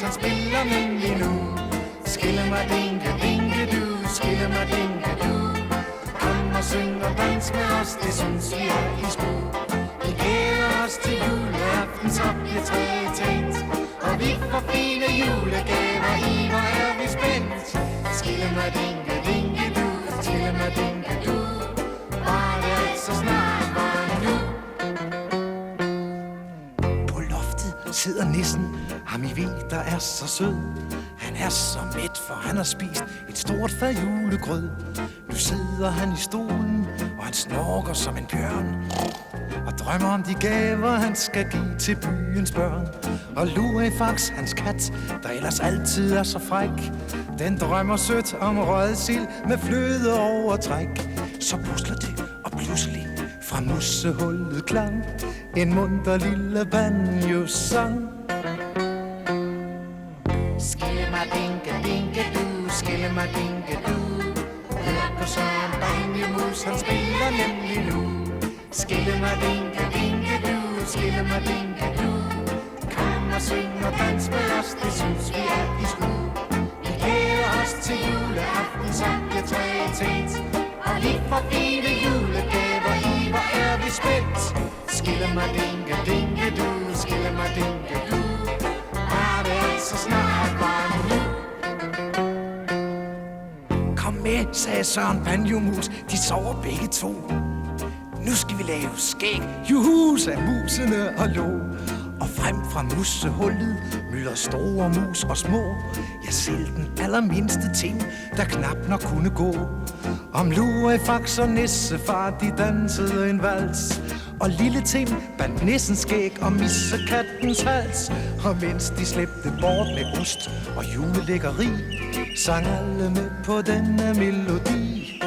han spiller nemlig nu. Skille mig dinke, dinke du, skille mig dinke du. Kom og syng og dans med os, det synes vi er i spil. Vi glæder os til juleaften, så bliver træet tændt. Og vi får fine julegaver i, hvor er vi spændt. Skille mig dinke, dinke du, skille mig dinke du. Bare det altså snart var nu. På loftet sidder nissen, ham I ved, der er så sød. Han er så mæt, for han har spist et stort fad julegrød. Nu sidder han i stolen, og han snorker som en bjørn. Og drømmer om de gaver, han skal give til byens børn. Og Lurifax, hans kat, der ellers altid er så fræk, den drømmer sødt om rødsild med fløde overtræk. Så pusler det, og pludselig fra musehullet klang en munter lille banjo-sang. Skille mig dinke, dinke du, skille mig dinke du. Hør på Søren Banjemus, han spiller nemlig nu. Skille mig dinke, dinke du, skille mig dinke du. Kom og syng og dans med os, det synes vi er i sku. Vi glæder os til juleaften, som bliver træet tændt. Og vi får fine julegaver i, hvor er vi spændt. Skille mig dinke, dinke du, skille mig dinke du. Bare det altså snart var nu. Kom med, sagde Søren Banjomus, de sover begge to. Nu skal vi lave skæg, juhu, sagde musene og lå. Og frem fra musehullet mylder store mus og små. Ja, selv den allermindste ting, der knap nok kunne gå. Om Lurifax og nissefar, de dansede en vals. Og lille Tim bandt nissens skæg og missekattens hals. Og mens de slæbte bort med ost og julelækkeri, sang alle med på denne melodi.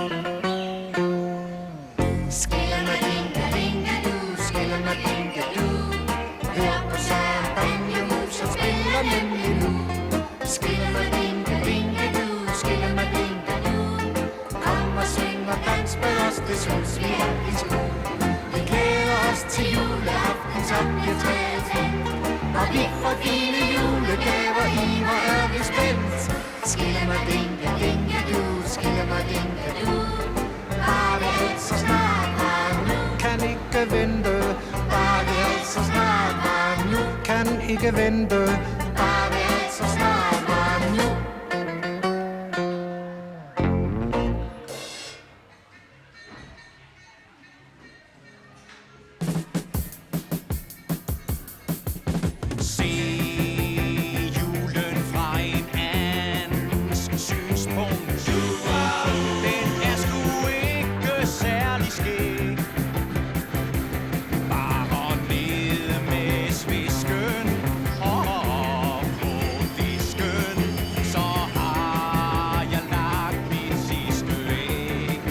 Skille mig dinke, dinke du, skille mig dinke du. Hør på Søren Banjemus, han spiller nemlig nu. Skille mig dinke, dinke du, skille mig dinke du. Kom og syng og dans med os, det synes vi er i skole. Vi glæder os til juleaften, som bliver træet tændt. Og vi får fine julegaver i, hvor er vi spændt. Skille mig dinke, dinke du, skille mig dinke du. Bare det altså snart var nu. Kan ikke vente, Bare det altså snart var nu. kan ikke vente. Bare det altså snart var nu. Se julen fra en andens synspunkt. Den er sgu ikke særlig skæg. Bare ned med svisken og på disken, så har jeg lagt mit sidste æg.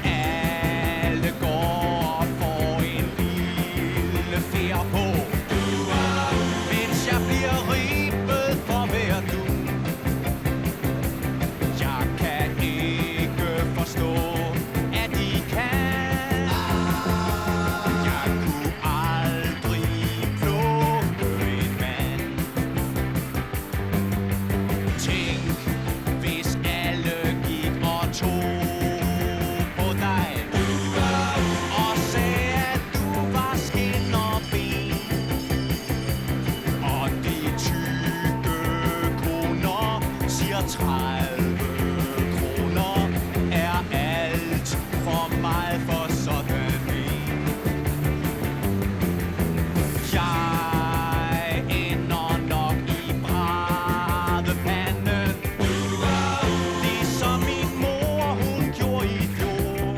Alle går for en lille fjer på, mens jeg bliver ribbet for hver du. Jeg kan ikke forstå, at de kan. Jeg kunne aldrig plukke en mand. Tænk, hvis alle gik og tog på dig og sagde, at du var skind og ben. Og de tykke kroner siger 30 kroner er alt for meget for sådan en. Jeg ender nok i bradepanden, ligesom min mor hun gjorde i fjor.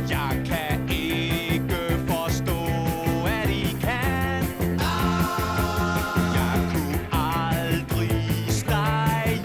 Jeg kan ikke forstå, at I kan. Jeg kunne aldrig stege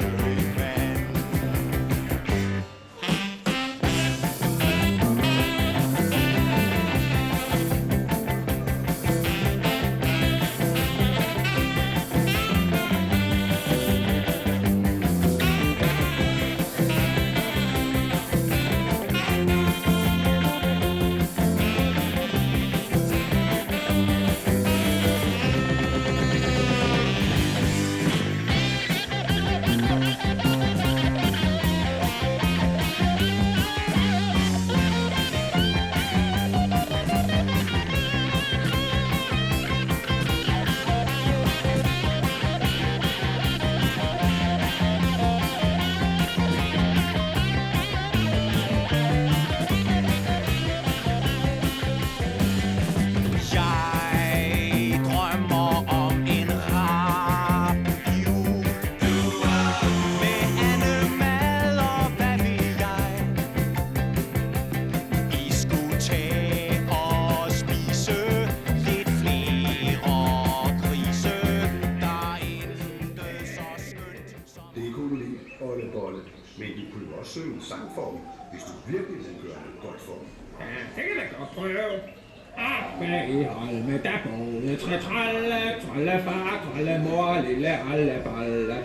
Men du kunne jo også synge en sang for dem, hvis du virkelig vil gøre det godt for dem. Ja, det kan jeg godt prøve. Oppe i Holme, der boede tralle, troldefar, trollemor, lille alleballe.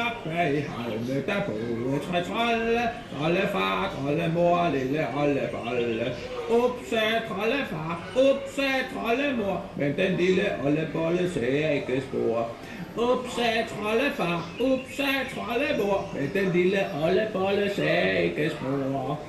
Oppe i Holme, der boede tralle, troldefar, trollemor, lille alleballe. Upse, troldefar, upse, trollemor, men den lille ollebolle sagde ikke spor. Upse, troldefar, upse, trollemor, men den lille ollebolle sagde ikke spor.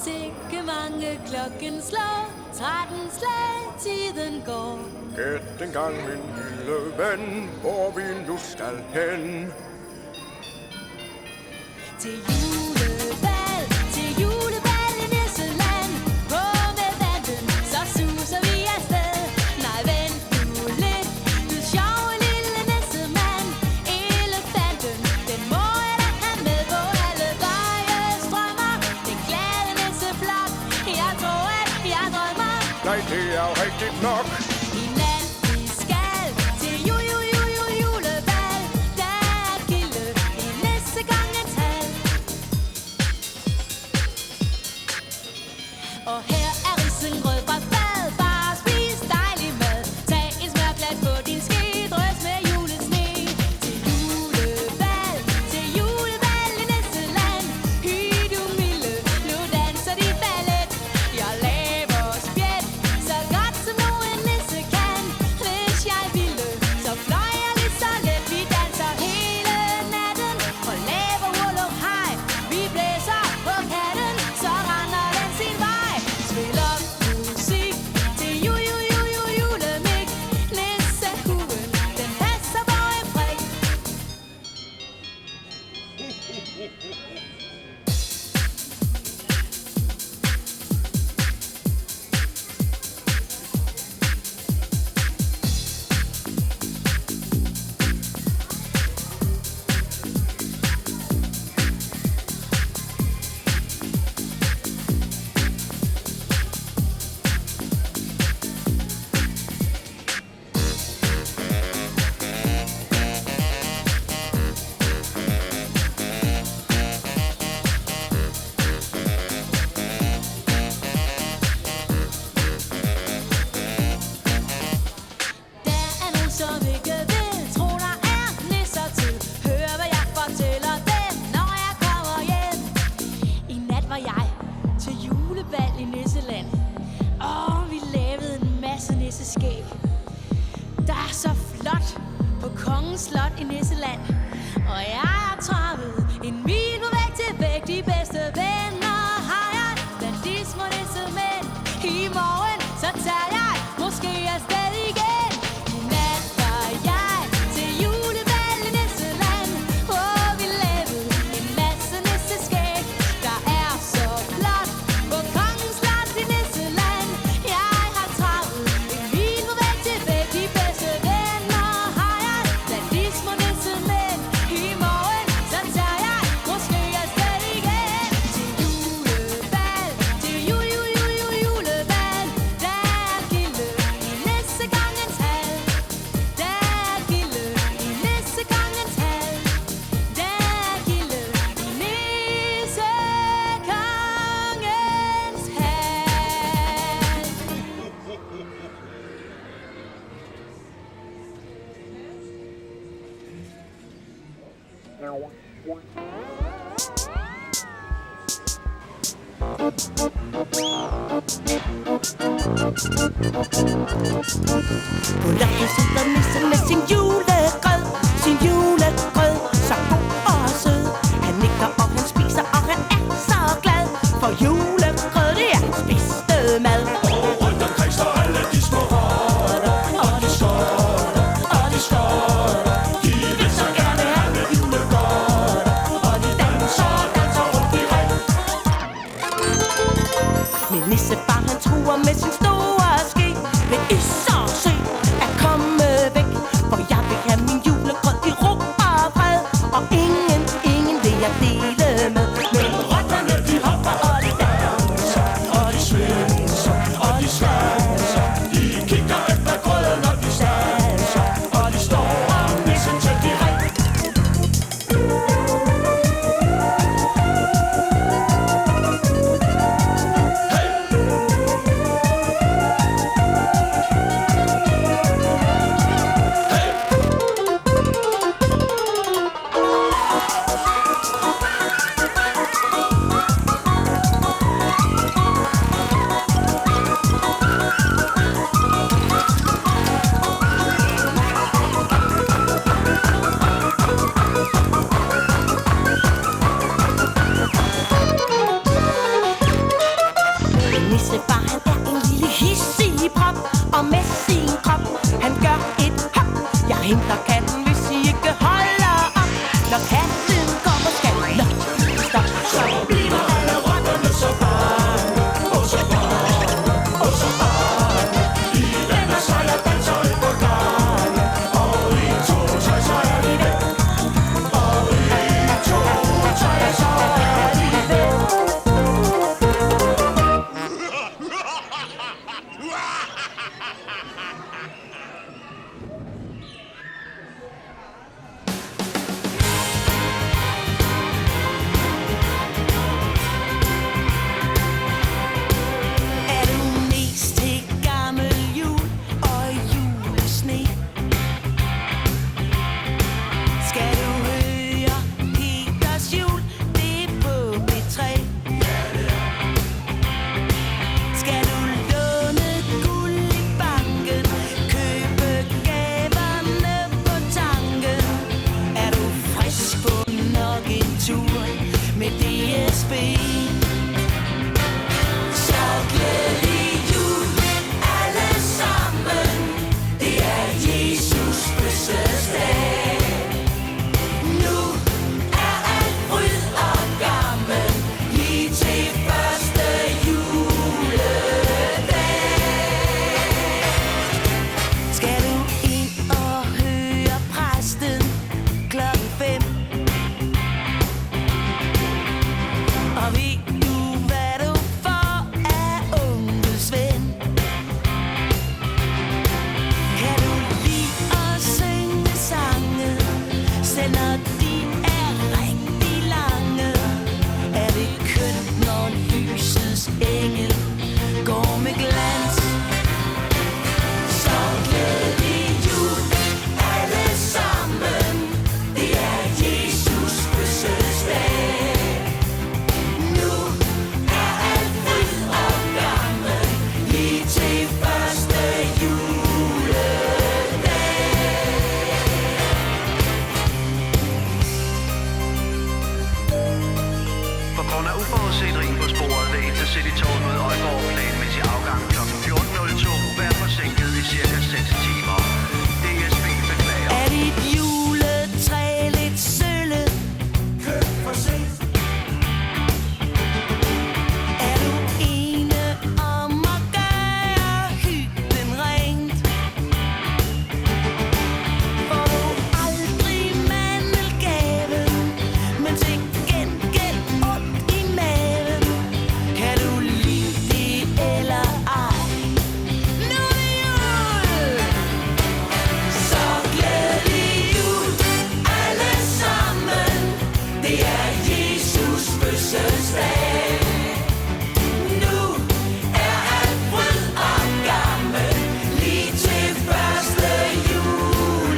Sikke mange klokken slår, 13 slag, tiden går. Gæt en gang, min lille ven, hvor vi nu skal hen. Til julebal, til julebal i Nisseland. På med vandet, så suser vi afsted. Nej, vent nu lidt, du sjove lille nissemand. Elefanten, den må jeg da have med på alle veje strømmer. Den glade nisseflok, jeg tror at jeg drømmer. Nej, det er jo rigtigt nok. I nat vi skal til julebal. Der er gilde i nissegangens hal. Og her er risengrød fra fad. Bare spis dejlig mad. Tag en smørklat på din ske. Drøs med julesne. Til julebal i Nisseland. Hy du milde, nu danser de ballet. Jeg laver spjæt, så godt som nogen nisse. slot i Nisseland. Og jeg har trappet en mil på væk til væk. De bedste venner har jeg blandt de små nissemænd. I morgen så tager jeg måske afsted igen. I nat var jeg til julebal i Nisseland, hvor vi lavede en masse nisseskæg, der er så flot på Kongens Slot i Nisseland. Jeg har trappet en mil på væk til væk. De bedste venner har jeg blandt de små nissemænd. I morgen så tager jeg måske afsted igen. Til julebal, til julebal. Der er gilde i nissekongens hal. Der er gilde i nissekongens hal. Der er gilde i nissekongens hal. På loftet sidder nissen med sin julegrød, så god og sød. Han nikker og han spiser og han er så glad, for julegrød det er hans bedste mad. Rundt omkring står alle de små rotter, og de skotter, og de skotter. De vil så gerne have lidt julegodter, og de danser rundt i ring. Men nissefar han truer med sin store ske, men I så se at komme væk, for jeg vil have min julegrød i ro og fred, og ingen vil jeg dele med. Men rotterne de hopper, og de danser, og de svinser, og de svanser. De kigger efter grøden, når de standser, og de står om nissen til de ring. Nissefar han er en lille hissig prop, og med sin krop han gør et hop. Jeg henter katten, hvis I ikke holder op. Når katten kommer, skal nok stoppe. Så bliver alle rotterne så bange, og så bange, og så bange. De vender sig og danser et par gange, og i to, så er de væk. Og i to, så er de væk. Er du mest til gammel jul og julesne? Skal du høre Peters jul, det er på P3. Skal du låne guld i banken, købe gaverne på tanken? Er du frisk på nok en tur med DSB? Så glædelig jul alle sammen. Det er Jesus fødselsdag. Nu er alt fryd og gammen, lige til første juledag. Skal du ind og høre præsten klokken 5? Og ved du, hvad du får af onkelsven? Kan du lide at synge sange, selv når de er rigtig lange? Er det kønt, når lysets engel går med glans? Så glædelig jul alle sammen. Det er Jesus fødselsdag. Nu er alt fryd og gammen, lige til første juledag. set ring på sporet ved Intercity-toget mod Aalborg planmæssig afgang kl. 14.02. Vær forsinket i cirka 6 timer. DSB beklager. Er dit juletræ lidt sølle? Køb for sent. Er du ene om at gøre hyggen rent? Får du aldrig mandelgave, men til gengæld ondt i maven? Kan du lide det eller ej? Nu er det jul! Så glædelig jul alle sammen. Det er Jesus fødselsdag. Nu er alt fryd og gammel lige til første juledag.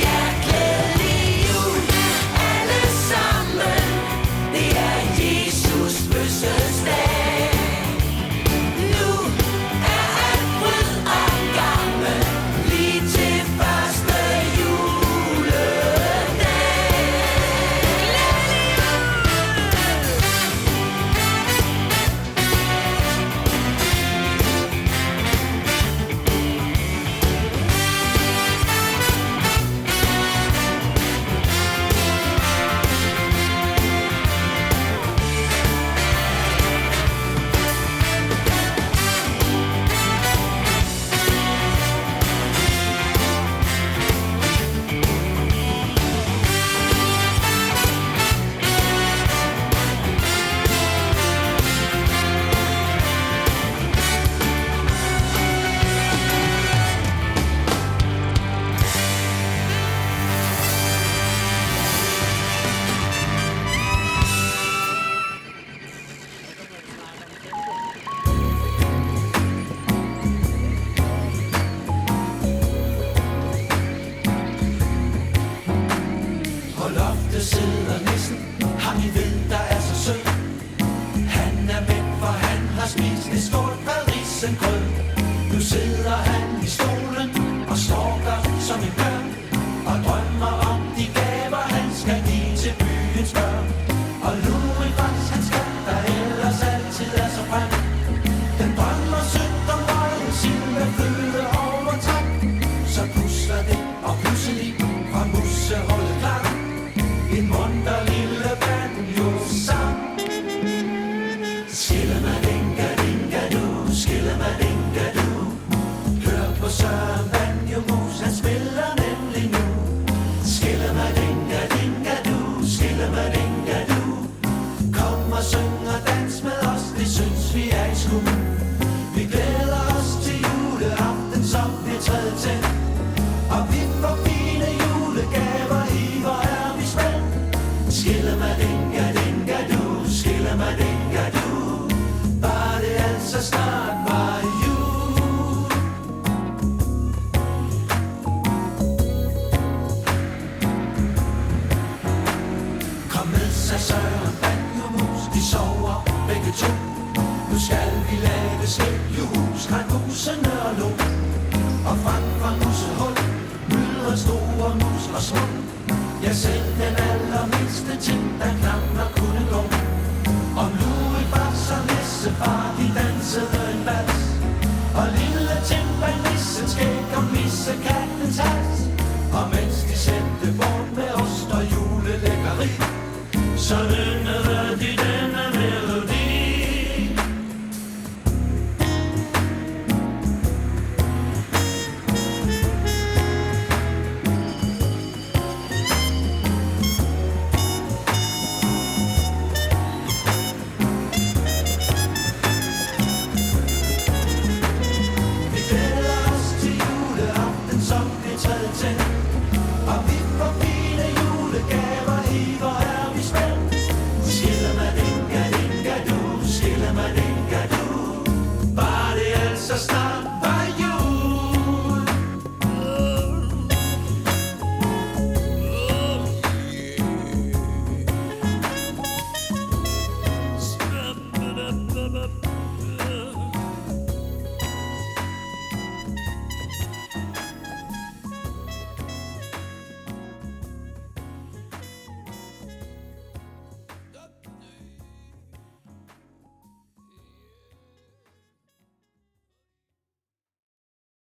Ja, glædelig jul alle sammen. Det er Jesus fødselsdag. Nu er alt fryd og gammel lige til første juledag. På loftet sidder nissen, ham I ved, der er så sød. Han er mæt, for han har spist et stort parisengrød. Nu sidder han i stolen og snorker som en bjørn, og drømmer om de gaver, han skal give til byens børn. Og Lurifax, han skal, der ellers altid er så frem. Den drømmer sødt om røgen sin med fløde over træk. Så pusler det, og pludselig fra musehullet klar en munter lille banjo-sang. Skillemadinga-dinga-du, skillemadinga-du. Hør på Søren Banjo-mus, han spiller nemlig nu. Skillemadinga-dinga-du, skillemadinga-du. Kom og syng og dans med os, det synes vi er i skud. Vi glæder os til juleaften, som bliver træet til. Og vi får fine julegaver i, hvor er vi spændt. Skillemadinga-dinga-du, skillemadinga-du. Bare det altså snart var jul. Kom med, sagde Søren Banjo-mus, de sover begge to. Nu skal vi lave skældjuhus, kranmusene og lo. Og frem fra musehul myldrer store mus og små. Jeg selv den allermindste ting, der knap nok kunne gå. Om Lurifax og Nissefar, de dansede en vals. Og lille timpannissen skæg og missekattens hals. Og mens de sendte bort med ost og julelækkeri, så yndede de denne melodi. Vi glæder os til juleaften, som bliver træet til. Og vi får